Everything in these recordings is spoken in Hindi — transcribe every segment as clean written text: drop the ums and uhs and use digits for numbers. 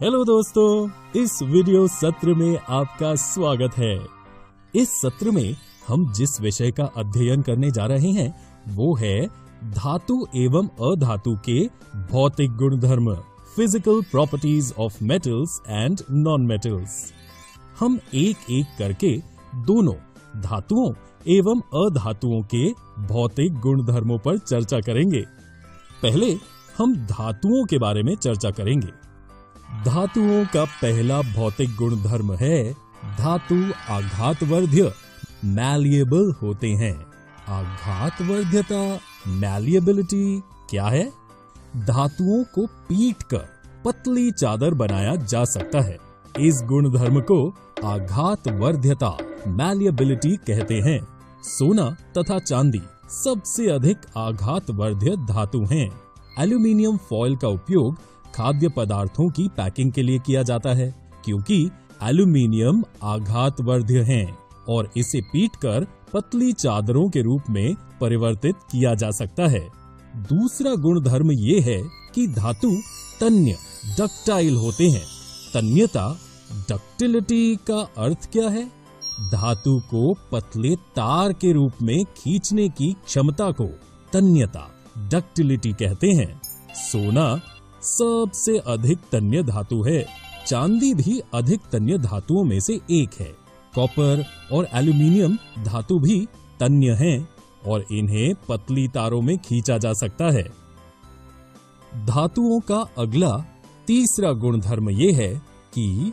हेलो दोस्तों, इस वीडियो सत्र में आपका स्वागत है। इस सत्र में हम जिस विषय का अध्ययन करने जा रहे हैं वो है धातु एवं अधातु के भौतिक गुणधर्म, physical properties of metals and non metals. हम एक एक करके दोनों धातुओं एवं अधातुओं के भौतिक गुणधर्मों पर चर्चा करेंगे। पहले हम धातुओं के बारे में चर्चा करेंगे। धातुओं का पहला भौतिक गुणधर्म है धातु आघातवर्ध्य, मैलिएबल होते हैं। आघातवर्ध्यता, मैलिएबिलिटी क्या है? धातुओं को पीटकर पतली चादर बनाया जा सकता है। इस गुणधर्म को आघातवर्ध्यता, मैलिएबिलिटी कहते हैं। सोना तथा चांदी सबसे अधिक आघातवर्ध्य धातु हैं। एल्यूमीनियम फॉयल का उपयोग खाद्य पदार्थों की पैकिंग के लिए किया जाता है क्योंकि एल्यूमीनियम आघातवर्ध्य हैं और इसे पीटकर पतली चादरों के रूप में परिवर्तित किया जा सकता है। दूसरा गुणधर्म ये है कि धातु तन्य, डक्टाइल होते हैं। तन्यता, डक्टिलिटी का अर्थ क्या है? धातु को पतले तार के रूप में खींचने की क्षमता को तन्यता, डक्टिलिटी कहते हैं। सोना सबसे अधिक तन्य धातु है। चांदी भी अधिक तन्य धातुओं में से एक है। कॉपर और एल्यूमीनियम धातु भी तन्य हैं और इन्हें पतली तारों में खींचा जा सकता है। धातुओं का अगला तीसरा गुणधर्म ये है कि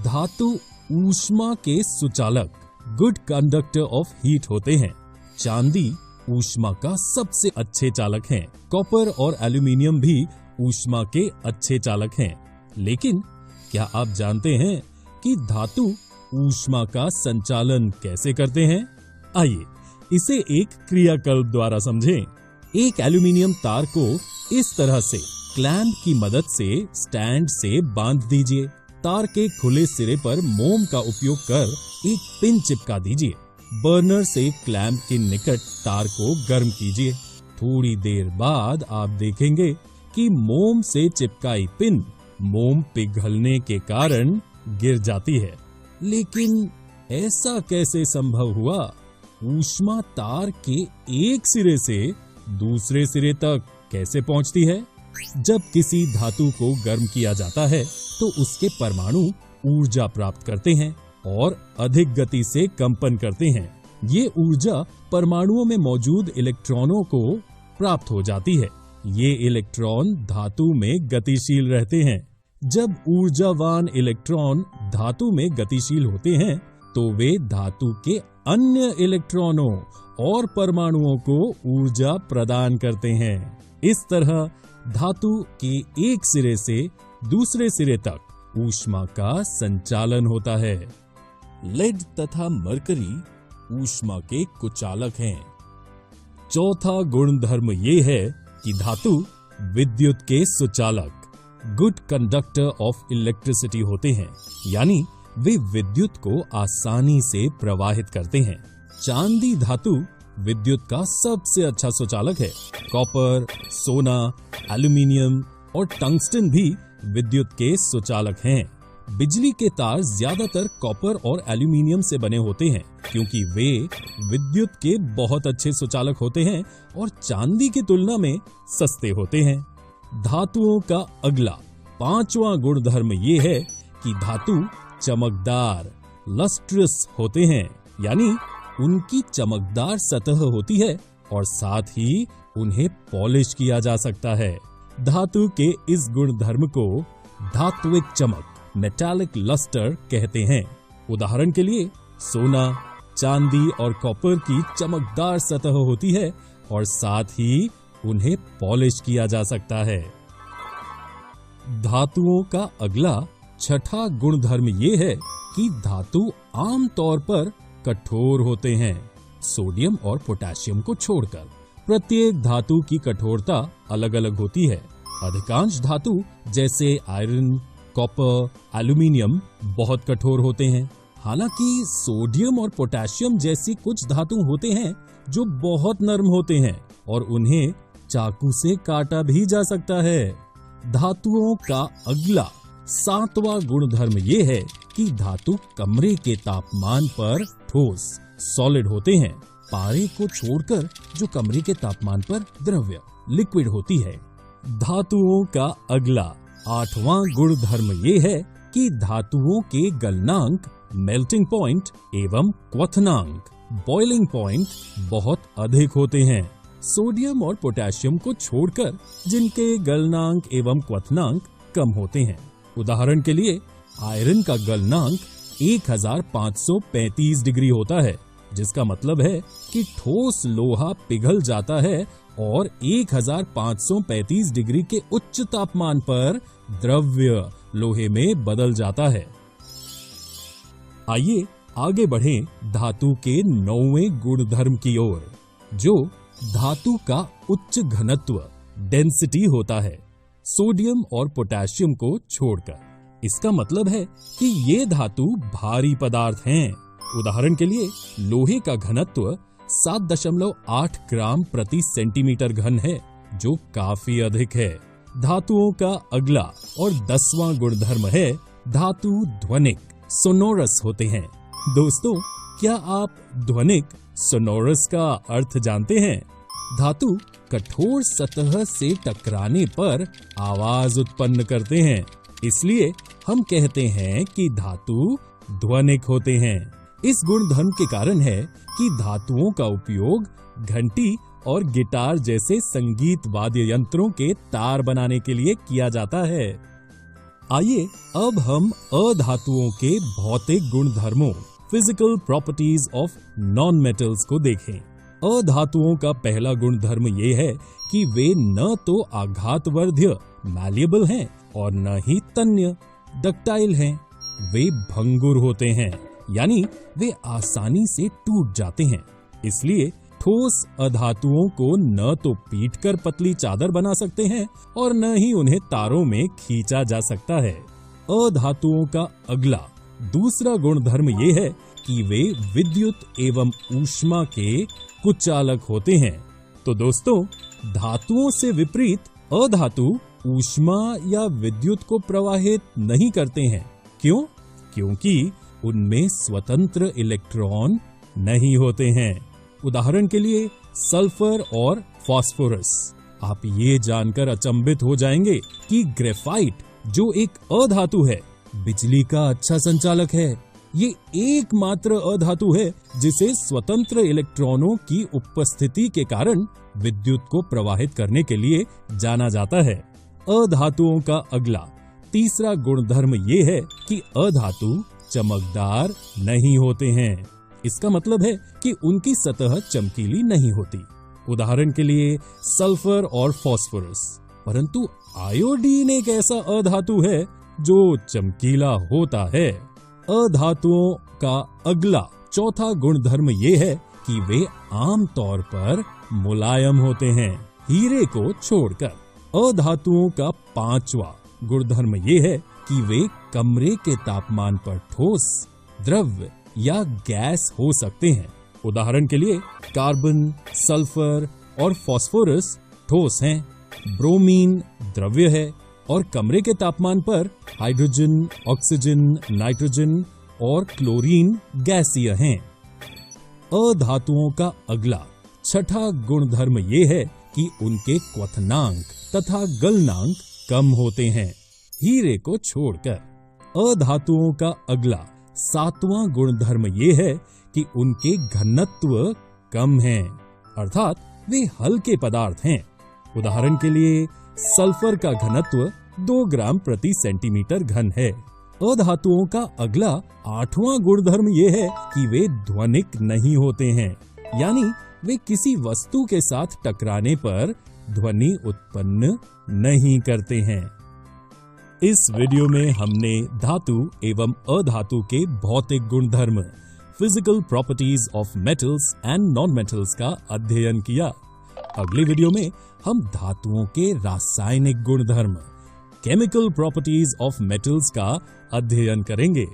धातु ऊष्मा के सुचालक, गुड कंडक्टर ऑफ हीट होते हैं। चांदी ऊष्मा का सबसे अच्छे चालक हैं। कॉपर और एल्यूमीनियम भी ऊष्मा के अच्छे चालक हैं। लेकिन क्या आप जानते हैं कि धातु ऊष्मा का संचालन कैसे करते हैं? आइए इसे एक क्रियाकल्प द्वारा समझें। एक एल्यूमीनियम तार को इस तरह से क्लैंप की मदद से स्टैंड से बांध दीजिए। तार के खुले सिरे पर मोम का उपयोग कर एक पिन चिपका दीजिए। बर्नर से क्लैंप के निकट तार को गर्म कीजिए। थोड़ी देर बाद आप देखेंगे कि मोम से चिपकाई पिन मोम पिघलने के कारण गिर जाती है। लेकिन ऐसा कैसे संभव हुआ? ऊष्मा तार के एक सिरे से दूसरे सिरे तक कैसे पहुंचती है? जब किसी धातु को गर्म किया जाता है तो उसके परमाणु ऊर्जा प्राप्त करते हैं और अधिक गति से कंपन करते हैं। ये ऊर्जा परमाणुओं में मौजूद इलेक्ट्रॉनों को प्राप्त हो जाती है। ये इलेक्ट्रॉन धातु में गतिशील रहते हैं। जब ऊर्जावान इलेक्ट्रॉन धातु में गतिशील होते हैं तो वे धातु के अन्य इलेक्ट्रॉनों और परमाणुओं को ऊर्जा प्रदान करते हैं। इस तरह धातु के एक सिरे से दूसरे सिरे तक ऊष्मा का संचालन होता है। लेड तथा मरकरी ऊष्मा के कुचालक हैं। चौथा गुणधर्म ये है कि धातु विद्युत के सुचालक, गुड कंडक्टर ऑफ इलेक्ट्रिसिटी होते हैं, यानी वे विद्युत को आसानी से प्रवाहित करते हैं। चांदी धातु विद्युत का सबसे अच्छा सुचालक है। कॉपर, सोना, एल्यूमीनियम और टंगस्टन भी विद्युत के सुचालक हैं। बिजली के तार ज्यादातर कॉपर और एल्यूमीनियम से बने होते हैं क्योंकि वे विद्युत के बहुत अच्छे सुचालक होते हैं और चांदी की तुलना में सस्ते होते हैं। धातुओं का अगला पांचवा गुणधर्म ये है कि धातु चमकदार, लस्ट्रस होते हैं, यानी उनकी चमकदार सतह होती है और साथ ही उन्हें पॉलिश किया जा सकता है। धातु के इस गुणधर्म को धात्विक चमक, मेटालिक लस्टर कहते हैं। उदाहरण के लिए सोना, चांदी और कॉपर की चमकदार सतह होती है और साथ ही उन्हें पॉलिश किया जा सकता है। धातुओं का अगला छठा गुणधर्म ये है कि धातु आमतौर पर कठोर होते हैं। सोडियम और पोटेशियम को छोड़कर प्रत्येक धातु की कठोरता अलग अलग होती है। अधिकांश धातु जैसे आयरन, कॉपर, एल्यूमीनियम बहुत कठोर होते हैं। हालांकि सोडियम और पोटेशियम जैसी कुछ धातु होते हैं जो बहुत नरम होते हैं और उन्हें चाकू से काटा भी जा सकता है। धातुओं का अगला सातवां गुणधर्म ये है कि धातु कमरे के तापमान पर ठोस सॉलिड होते हैं। पारे को छोड़कर जो कमरे के तापमान पर द्रव्य लिक्विड होती है। धातुओं का अगला आठवां गुणधर्म ये है कि धातुओं के गलनांक मेल्टिंग पॉइंट एवं क्वथनांक बॉइलिंग पॉइंट बहुत अधिक होते हैं। सोडियम और पोटेशियम को छोड़कर जिनके गलनांक एवं क्वथनांक कम होते हैं। उदाहरण के लिए आयरन का गलनांक 1535 डिग्री होता है, जिसका मतलब है कि ठोस लोहा पिघल जाता है और 1535 डिग्री के उच्च तापमान पर द्रव्य लोहे में बदल जाता है। आइए आगे बढ़ें धातु के 9वें गुणधर्म की ओर, जो धातु का उच्च घनत्व डेंसिटी होता है, सोडियम और पोटेशियम को छोड़कर। इसका मतलब है कि ये धातु भारी पदार्थ हैं। उदाहरण के लिए लोहे का घनत्व 7.8 ग्राम प्रति सेंटीमीटर घन है, जो काफी अधिक है। धातुओं का अगला और 10वां गुणधर्म है धातु ध्वनिक सोनोरस होते हैं। दोस्तों, क्या आप ध्वनिक सोनोरस का अर्थ जानते हैं? धातु कठोर सतह से टकराने पर आवाज उत्पन्न करते हैं, इसलिए हम कहते हैं कि धातु ध्वनिक होते हैं। इस गुणधर्म के कारण है कि धातुओं का उपयोग घंटी और गिटार जैसे संगीत वाद्य यंत्रों के तार बनाने के लिए किया जाता है। आइए अब हम अधातुओं के भौतिक गुणधर्मों physical properties of non metals को देखें। अधातुओं का पहला गुणधर्म ये है कि वे न तो आघातवर्ध्य मैलिएबल हैं और न ही तन्य डक्टाइल हैं। वे भंगुर होते हैं, यानी वे आसानी से टूट जाते हैं। इसलिए ठोस अधातुओं को न तो पीटकर पतली चादर बना सकते हैं और न ही उन्हें तारों में खींचा जा सकता है। अधातुओं का अगला दूसरा गुणधर्म ये है कि वे विद्युत एवं ऊष्मा के कुचालक होते हैं। तो दोस्तों, धातुओं से विपरीत अधातु ऊष्मा या विद्युत को प्रवाहित नहीं करते हैं। क्यों? क्योंकि उनमें स्वतंत्र इलेक्ट्रॉन नहीं होते हैं। उदाहरण के लिए सल्फर और फास्फोरस। आप ये जानकर अचंभित हो जाएंगे कि ग्रेफाइट, जो एक अधातु है, बिजली का अच्छा संचालक है। ये एकमात्र अधातु है जिसे स्वतंत्र इलेक्ट्रॉनों की उपस्थिति के कारण विद्युत को प्रवाहित करने के लिए जाना जाता है। अधातुओं का अगला तीसरा गुणधर्म ये है कि अधातु चमकदार नहीं होते हैं। इसका मतलब है कि उनकी सतह चमकीली नहीं होती। उदाहरण के लिए सल्फर और फास्फोरस। परंतु आयोडीन एक ऐसा अधातु है जो चमकीला होता है। अधातुओं का अगला चौथा गुणधर्म ये है कि वे आमतौर पर मुलायम होते हैं, हीरे को छोड़कर। अधातुओं का पांचवा गुणधर्म ये है कि वे कमरे के तापमान पर ठोस, द्रव्य या गैस हो सकते हैं। उदाहरण के लिए कार्बन, सल्फर और फास्फोरस ठोस हैं, ब्रोमीन द्रव्य है और कमरे के तापमान पर हाइड्रोजन, ऑक्सीजन, नाइट्रोजन और क्लोरीन गैसीय हैं। अधातुओं का अगला छठा गुणधर्म ये है कि उनके क्वथनांक तथा गलनांक कम होते हैं, हीरे को छोड़कर। अधातुओं का अगला सातवां गुणधर्म ये है कि उनके घनत्व कम है, अर्थात वे हल्के पदार्थ हैं। उदाहरण के लिए सल्फर का घनत्व 2 ग्राम प्रति सेंटीमीटर घन है। अधातुओं का अगला आठवां गुणधर्म ये है कि वे ध्वनिक नहीं होते हैं, यानी वे किसी वस्तु के साथ टकराने पर ध्वनि उत्पन्न नहीं करते हैं। इस वीडियो में हमने धातु एवं अधातु के भौतिक गुणधर्म physical properties of metals and non metals का अध्ययन किया। अगले वीडियो में हम धातुओं के रासायनिक गुणधर्म केमिकल प्रॉपर्टीज ऑफ मेटल्स का अध्ययन करेंगे।